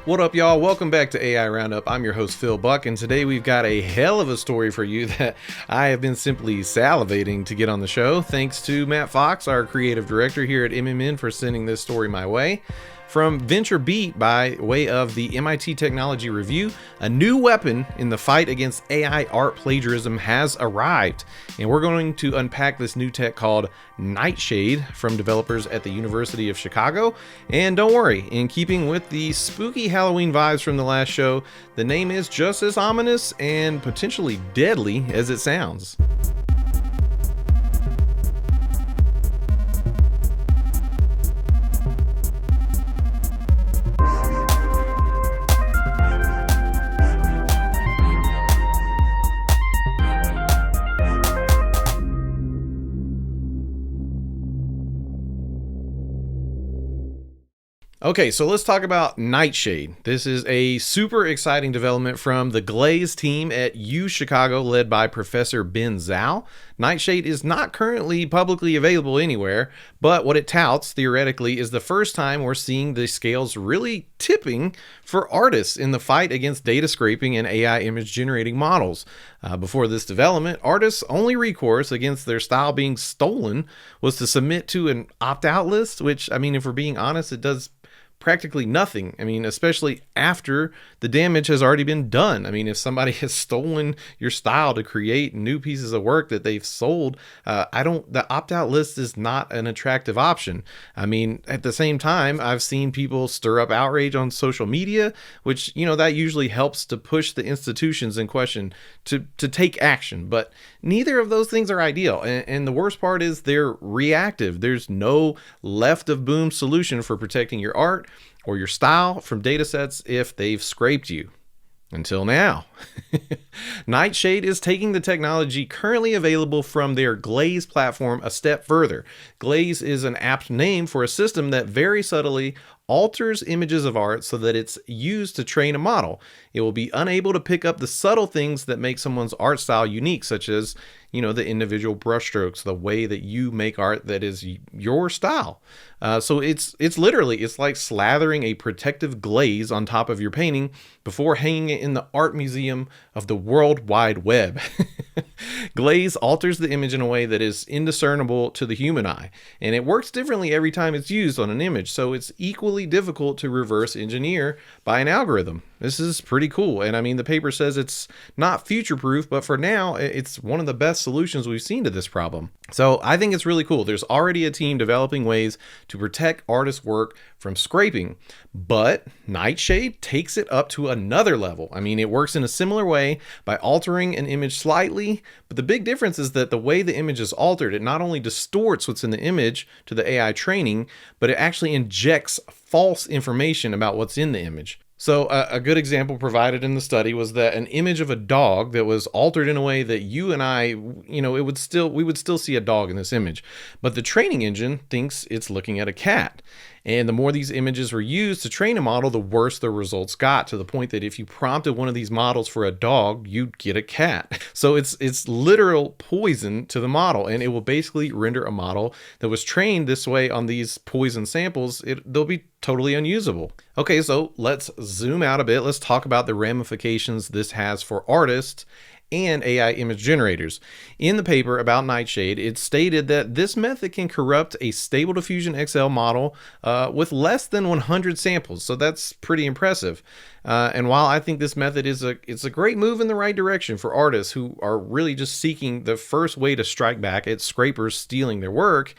What up, y'all? Welcome back to AI Roundup. I'm your host, Phil Buck, and today we've got a hell of a story for you that I have been simply salivating to get on the show. Thanks to Matt Fox, our creative director here at MMN, for sending this story my way. From VentureBeat, by way of the MIT Technology Review, a new weapon in the fight against AI art plagiarism has arrived. And we're going to unpack this new tech called Nightshade from developers at the University of Chicago. And don't worry, in keeping with the spooky Halloween vibes from the last show, the name is just as ominous and potentially deadly as it sounds. Okay, so let's talk about Nightshade. This is a super exciting development from the Glaze team at U Chicago, led by Professor Ben Zhao. Nightshade is not currently publicly available anywhere, but what it touts, theoretically, is the first time we're seeing the scales really tipping for artists in the fight against data scraping and AI image generating models. Before this development, artists' only recourse against their style being stolen was to submit to an opt-out list, which, I mean, if we're being honest, it does practically nothing. I mean, especially after the damage has already been done. I mean, if somebody has stolen your style to create new pieces of work that they've sold, the opt-out list is not an attractive option. I mean, at the same time, I've seen people stir up outrage on social media, which, that usually helps to push the institutions in question to take action. But neither of those things are ideal. And the worst part is they're reactive. There's no left of boom solution for protecting your art or your style from data sets if they've scraped you. Until now. Nightshade is taking the technology currently available from their Glaze platform a step further. Glaze is an apt name for a system that very subtly alters images of art so that it's used to train a model. It will be unable to pick up the subtle things that make someone's art style unique, such as, the individual brushstrokes, the way that you make art that is your style. So it's like slathering a protective glaze on top of your painting before hanging it in the art museum of the World Wide Web. Glaze alters the image in a way that is indiscernible to the human eye, and it works differently every time it's used on an image, so it's equally difficult to reverse engineer by an algorithm. This is pretty cool, and I mean, the paper says it's not future-proof, but for now, it's one of the best solutions we've seen to this problem. So I think it's really cool. There's already a team developing ways to protect artists' work from scraping, but Nightshade takes it up to another level. I mean, it works in a similar way by altering an image slightly, but the big difference is that the way the image is altered, it not only distorts what's in the image to the AI training, but it actually injects false information about what's in the image. So a good example provided in the study was that an image of a dog that was altered in a way that you and I, we would still see a dog in this image, but the training engine thinks it's looking at a cat. And the more these images were used to train a model, the worse the results got, to the point that if you prompted one of these models for a dog, you'd get a cat. So it's literal poison to the model, and it will basically render a model that was trained this way on these poison samples. They'll be totally unusable. Okay, so let's zoom out a bit. Let's talk about the ramifications this has for artists and AI image generators. In the paper about Nightshade, it stated that this method can corrupt a stable Diffusion XL model with less than 100 samples. So that's pretty impressive. And while I think this method is a great move in the right direction for artists who are really just seeking the first way to strike back at scrapers stealing their work,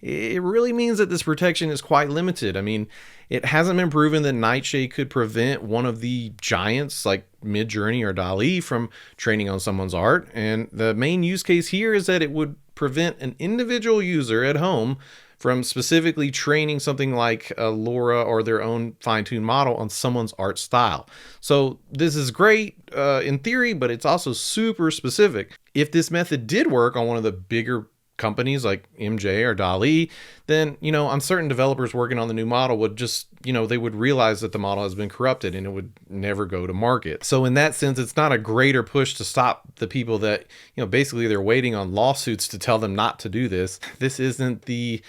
it really means that this protection is quite limited. I mean, it hasn't been proven that Nightshade could prevent one of the giants like Midjourney or DALL-E from training on someone's art. And the main use case here is that it would prevent an individual user at home from specifically training something like a Laura or their own fine-tuned model on someone's art style. So this is great in theory, but it's also super specific. If this method did work on one of the bigger companies like MJ or DALL-E, then, I'm certain developers working on the new model would just, they would realize that the model has been corrupted and it would never go to market. So in that sense, it's not a greater push to stop the people that, basically they're waiting on lawsuits to tell them not to do this. This isn't the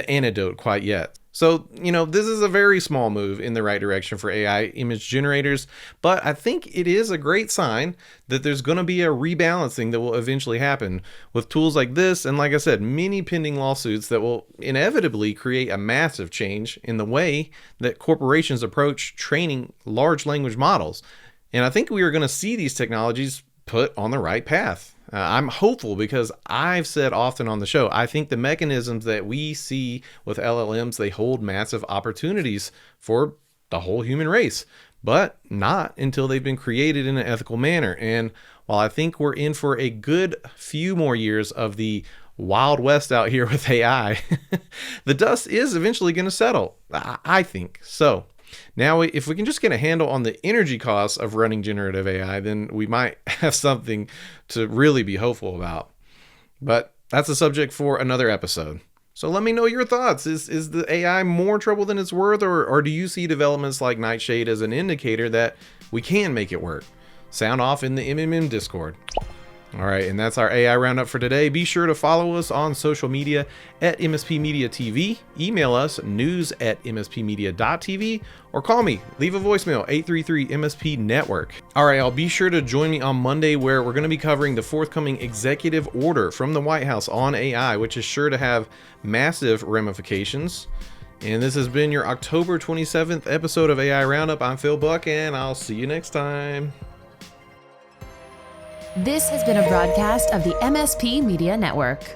antidote quite yet. So, this is a very small move in the right direction for AI image generators, but I think it is a great sign that there's going to be a rebalancing that will eventually happen with tools like this. And like I said, many pending lawsuits that will inevitably create a massive change in the way that corporations approach training large language models. And I think we are going to see these technologies put on the right path. I'm hopeful because I've said often on the show, I think the mechanisms that we see with LLMs, they hold massive opportunities for the whole human race, but not until they've been created in an ethical manner. And while I think we're in for a good few more years of the Wild West out here with AI, the dust is eventually going to settle, I think. So now, if we can just get a handle on the energy costs of running generative AI, then we might have something to really be hopeful about. But that's a subject for another episode. So let me know your thoughts. Is the AI more trouble than it's worth, or do you see developments like Nightshade as an indicator that we can make it work? Sound off in the MMM Discord. All right, and that's our AI Roundup for today. Be sure to follow us on social media at MSP Media TV, email us news@mspmedia.tv, or call me, leave a voicemail, 833-MSP-NETWORK. All right, y'all, be sure to join me on Monday where we're going to be covering the forthcoming executive order from the White House on AI, which is sure to have massive ramifications. And this has been your October 27th episode of AI Roundup. I'm Phil Buck, and I'll see you next time. This has been a broadcast of the MSP Media Network.